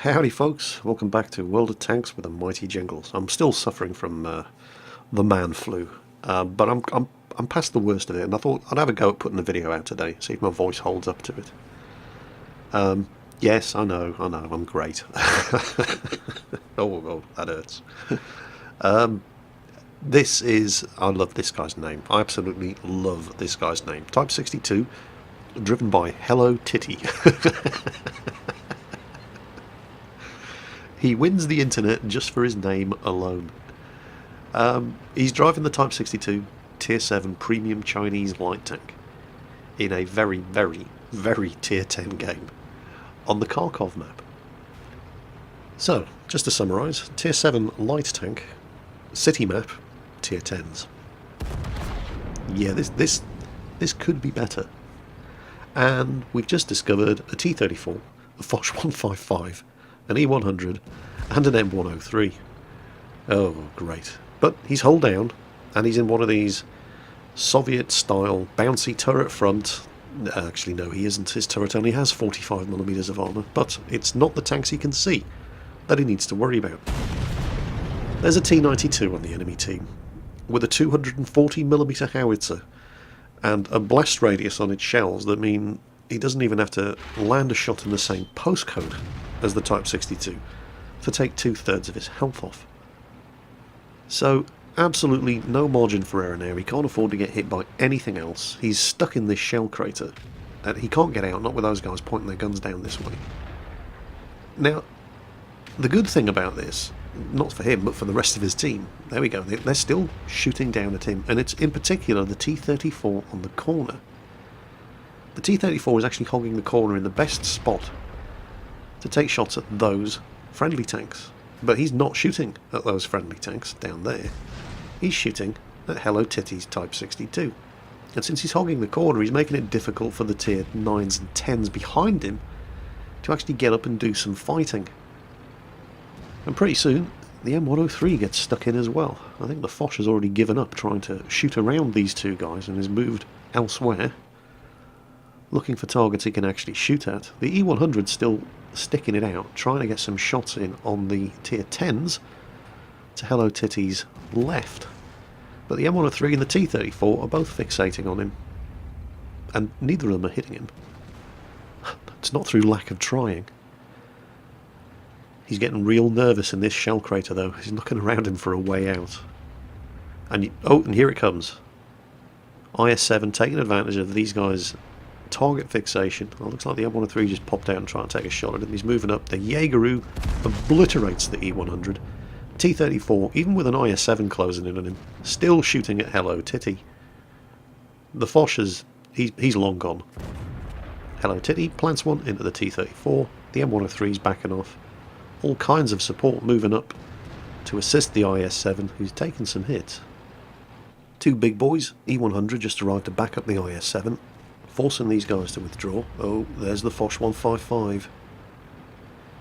Howdy folks, welcome back to World of Tanks with the mighty Jingles. I'm still suffering from the man flu, but I'm past the worst of it, and I thought I'd have a go at putting a video out today, see if my voice holds up to it. Yes, I know, I'm great. Oh, that hurts. I love this guy's name. I absolutely love this guy's name. Type 62, driven by Hello Titty. He wins the internet just for his name alone. He's driving the Type 62 Tier 7 Premium Chinese Light Tank in a very, very, very Tier 10 game on the Kharkov map. So, just to summarise, Tier 7 Light Tank, City map, Tier 10s. Yeah, this could be better. And we've just discovered a T-34, a Foch 155, an E100, and an M103. Oh, great. But he's hull down, and he's in one of these Soviet-style bouncy turret front. Actually, no, he isn't. His turret only has 45mm of armour, but it's not the tanks he can see that he needs to worry about. There's a T-92 on the enemy team, with a 240mm howitzer, and a blast radius on its shells that mean he doesn't even have to land a shot in the same postcode as the Type 62 to take 2/3 of his health off. So absolutely no margin for error now. He can't afford to get hit by anything else. He's stuck in this shell crater and he can't get out, not with those guys pointing their guns down this way. Now, the good thing about this, not for him but for the rest of his team, there we go, they're still shooting down at him, and it's in particular the T-34 on the corner. The T-34 is actually hogging the corner in the best spot to take shots at those friendly tanks. But he's not shooting at those friendly tanks down there. He's shooting at Hello Titty's Type 62. And since he's hogging the corner, he's making it difficult for the Tier 9s and 10s behind him to actually get up and do some fighting. And pretty soon, the M103 gets stuck in as well. I think the Foch has already given up trying to shoot around these two guys and has moved elsewhere, looking for targets he can actually shoot at. The E100's still sticking it out, trying to get some shots in on the Tier 10s to Hello Titty's left. But the M103 and the T-34 are both fixating on him, and neither of them are hitting him. It's not through lack of trying. He's getting real nervous in this shell crater though. He's looking around him for a way out. And and here it comes. IS-7 taking advantage of these guys' target fixation. Well, looks like the M103 just popped out and tried to take a shot at him. He's moving up. The Jaegeru obliterates the E100. T-34, even with an IS-7 closing in on him, still shooting at Hello Titty. The Foch he's long gone. Hello Titty plants one into the T-34. The M103's backing off. All kinds of support moving up to assist the IS-7, who's taken some hits. Two big boys, E100 just arrived to back up the IS-7, forcing these guys to withdraw. Oh, there's the Foch 155.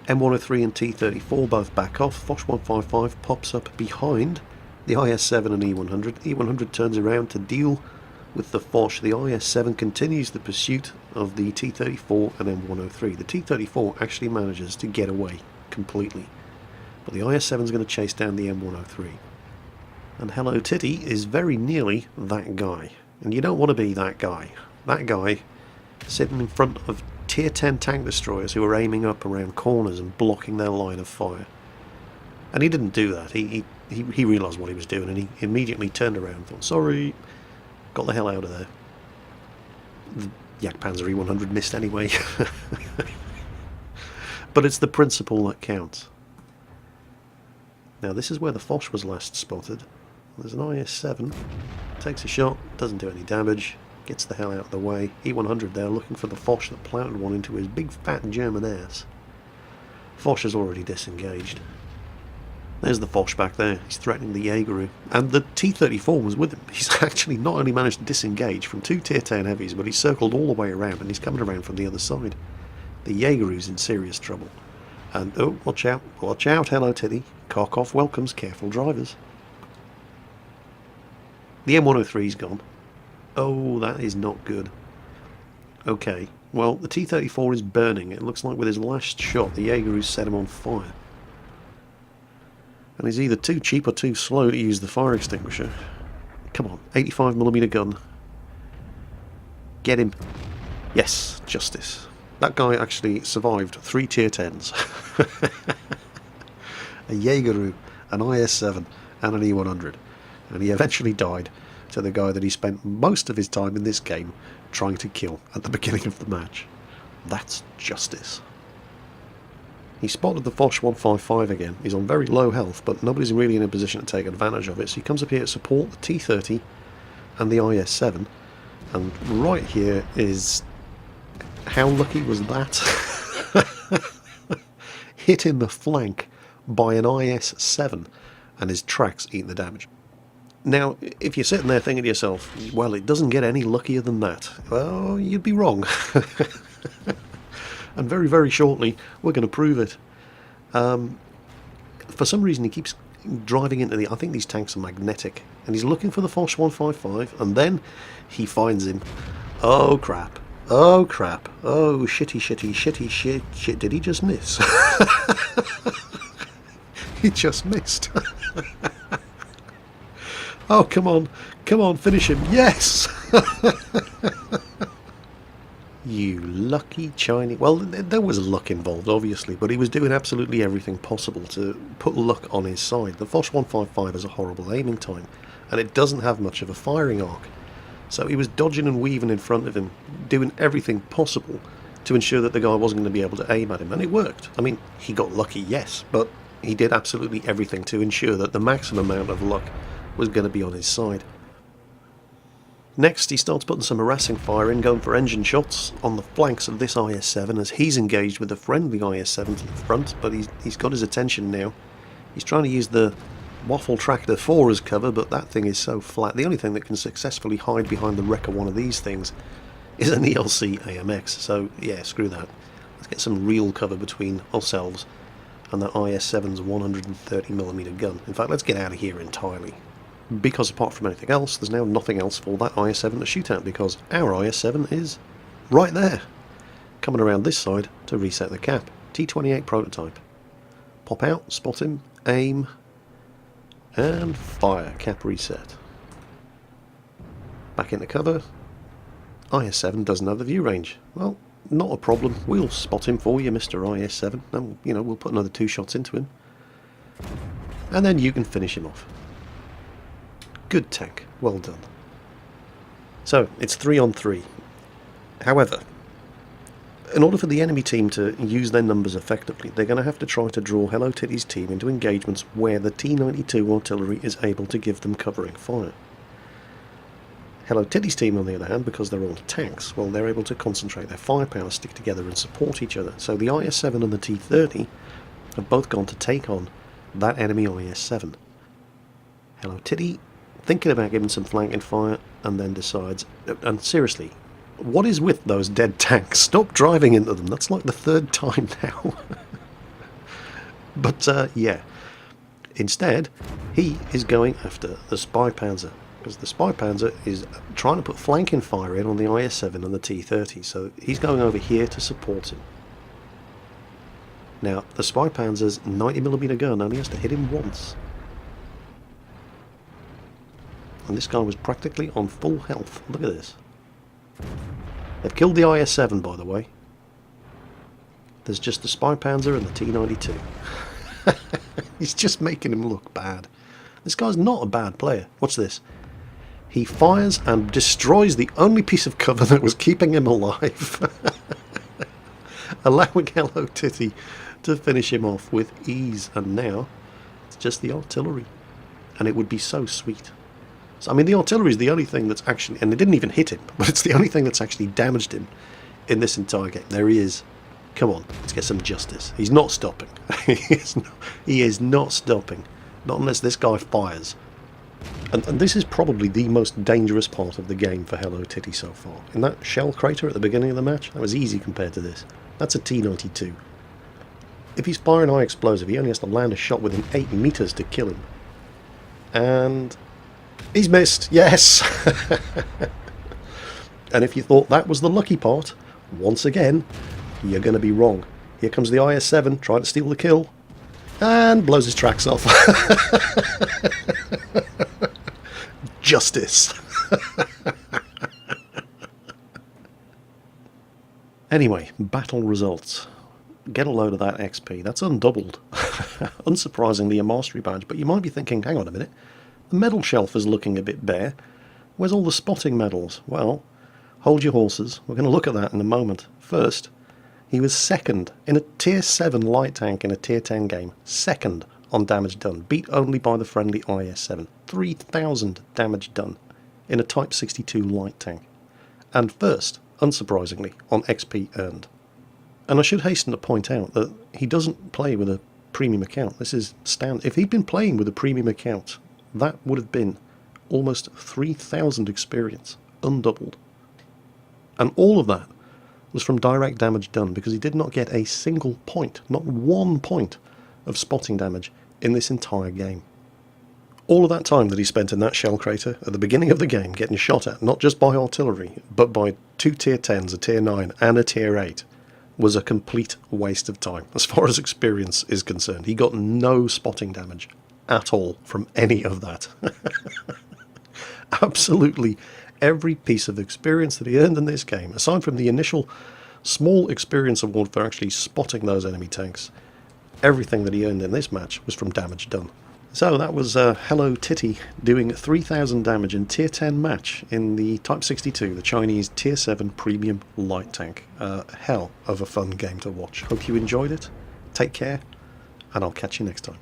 M103 and T-34 both back off. Foch 155 pops up behind the IS-7 and E100. E100 turns around to deal with the Foch. The IS-7 continues the pursuit of the T-34 and M103. The T-34 actually manages to get away completely, but the IS-7 is going to chase down the M103. And Hello Titty is very nearly that guy. And you don't want to be that guy. That guy sitting in front of Tier 10 tank destroyers who are aiming up around corners and blocking their line of fire. And he didn't do that. He realised what he was doing, and he immediately turned around and thought, sorry, got the hell out of there. The Jagdpanzer E100 missed anyway. But it's the principle that counts. Now this is where the Foch was last spotted. There's an IS-7, takes a shot, doesn't do any damage, gets the hell out of the way. E100 there looking for the Foch that planted one into his big fat German ass. Foch has already disengaged. There's the Foch back there, he's threatening the Jaegeru. And the T-34 was with him. He's actually not only managed to disengage from two Tier 10 heavies, but he's circled all the way around and he's coming around from the other side. The Jaegeru's in serious trouble. And oh, watch out, Hello Titty. Kharkov welcomes careful drivers. The M103's gone. Oh, that is not good. Okay, Well, the T-34 is burning. It looks like with his last shot, the Jaeger set him on fire. And he's either too cheap or too slow to use the fire extinguisher. Come on, 85mm gun. Get him. Yes, justice. That guy actually survived 3 tier 10s. A Jaeger, an IS-7 and an E-100. And he eventually died to the guy that he spent most of his time in this game trying to kill at the beginning of the match. That's justice. He spotted the Foch 155 again. He's on very low health, but nobody's really in a position to take advantage of it. So he comes up here to support the T-30 and the IS-7. And right here is... how lucky was that? Hit in the flank by an IS-7, and his tracks eat the damage. Now, if you're sitting there thinking to yourself, well, it doesn't get any luckier than that, well, you'd be wrong. And very, very shortly, we're going to prove it. For some reason, he keeps driving into the... I think these tanks are magnetic. And he's looking for the Foch 155, and then he finds him. Oh, crap. Oh, crap. Oh, shitty, shitty, shitty, shit. Did he just miss? He just missed. Oh, come on. Come on, finish him. Yes! You lucky Chinese... Well, there was luck involved, obviously, but he was doing absolutely everything possible to put luck on his side. The Foch 155 has a horrible aiming time, and it doesn't have much of a firing arc. So he was dodging and weaving in front of him, doing everything possible to ensure that the guy wasn't going to be able to aim at him, and it worked. I mean, he got lucky, yes, but he did absolutely everything to ensure that the maximum amount of luck was going to be on his side. Next, he starts putting some harassing fire in, going for engine shots on the flanks of this IS-7 as he's engaged with a friendly IS-7 to the front, but he's got his attention now. He's trying to use the Waffle Tractor 4 as cover, but that thing is so flat. The only thing that can successfully hide behind the wreck of one of these things is an ELC AMX, so yeah, screw that. Let's get some real cover between ourselves and that IS-7's 130mm gun. In fact, let's get out of here entirely. Because apart from anything else, there's now nothing else for that IS-7 to shoot at, because our IS-7 is right there, coming around this side to reset the cap. T-28 prototype. Pop out, spot him, aim, and fire. Cap reset. Back into cover. IS-7 doesn't have the view range. Well, not a problem. We'll spot him for you, Mr. IS-7, and we'll put another 2 shots into him. And then you can finish him off. Good tank, well done. So, it's 3 on 3. However, in order for the enemy team to use their numbers effectively, they're going to have to try to draw Hello Kitty's team into engagements where the T-92 artillery is able to give them covering fire. Hello Kitty's team, on the other hand, because they're all tanks, well, they're able to concentrate their firepower, stick together and support each other. So the IS-7 and the T-30 have both gone to take on that enemy IS-7. Hello Kitty thinking about giving some flanking fire, and then decides, and seriously, what is with those dead tanks? Stop driving into them. That's like the 3rd time now. But yeah, instead he is going after the Spy Panzer, because the Spy Panzer is trying to put flanking fire in on the IS-7 and the T-30, so he's going over here to support him. Now the Spy Panzer's 90mm gun only has to hit him once. And this guy was practically on full health. Look at this. They've killed the IS-7, by the way. There's just the Spy Panzer and the T-92. He's just making him look bad. This guy's not a bad player. Watch this. He fires and destroys the only piece of cover that was keeping him alive. Allowing Hello Kitty to finish him off with ease. And now, it's just the artillery. And it would be so sweet. So, I mean, the artillery is the only thing that's actually... And it didn't even hit him, but it's the only thing that's actually damaged him in this entire game. There he is. Come on, let's get some justice. He's not stopping. He is not stopping. Not unless this guy fires. And this is probably the most dangerous part of the game for Hello Kitty so far. In that shell crater at the beginning of the match, that was easy compared to this. That's a T-92. If he's firing high explosive, he only has to land a shot within 8 meters to kill him. And... he's missed, yes! And if you thought that was the lucky part, Once again, you're going to be wrong. Here comes the IS-7 trying to steal the kill, and blows his tracks off. Justice. Anyway, battle results. Get a load of that XP. That's undoubled. Unsurprisingly, a mastery badge. But you might be thinking, hang on a minute, the medal shelf is looking a bit bare. Where's all the spotting medals? Well, hold your horses. We're going to look at that in a moment. First, he was second in a tier 7 light tank in a tier 10 game. Second on damage done. Beat only by the friendly IS-7. 3,000 damage done in a type 62 light tank. And first, unsurprisingly, on XP earned. And I should hasten to point out that he doesn't play with a premium account. This is standard. If he'd been playing with a premium account, that would have been almost 3,000 experience, undoubled. And all of that was from direct damage done, because he did not get a single point, not 1 point of spotting damage in this entire game. All of that time that he spent in that shell crater at the beginning of the game getting shot at, not just by artillery, but by 2 tier 10s, a tier 9 and a tier 8, was a complete waste of time as far as experience is concerned. He got no spotting damage at all from any of that. Absolutely every piece of experience that he earned in this game, aside from the initial small experience award for actually spotting those enemy tanks, everything that he earned in this match was from damage done. So that was Hello Titty doing 3,000 damage in tier 10 match in the Type 62, the Chinese tier 7 premium light tank. Hell of a fun game to watch. Hope you enjoyed it. Take care, and I'll catch you next time.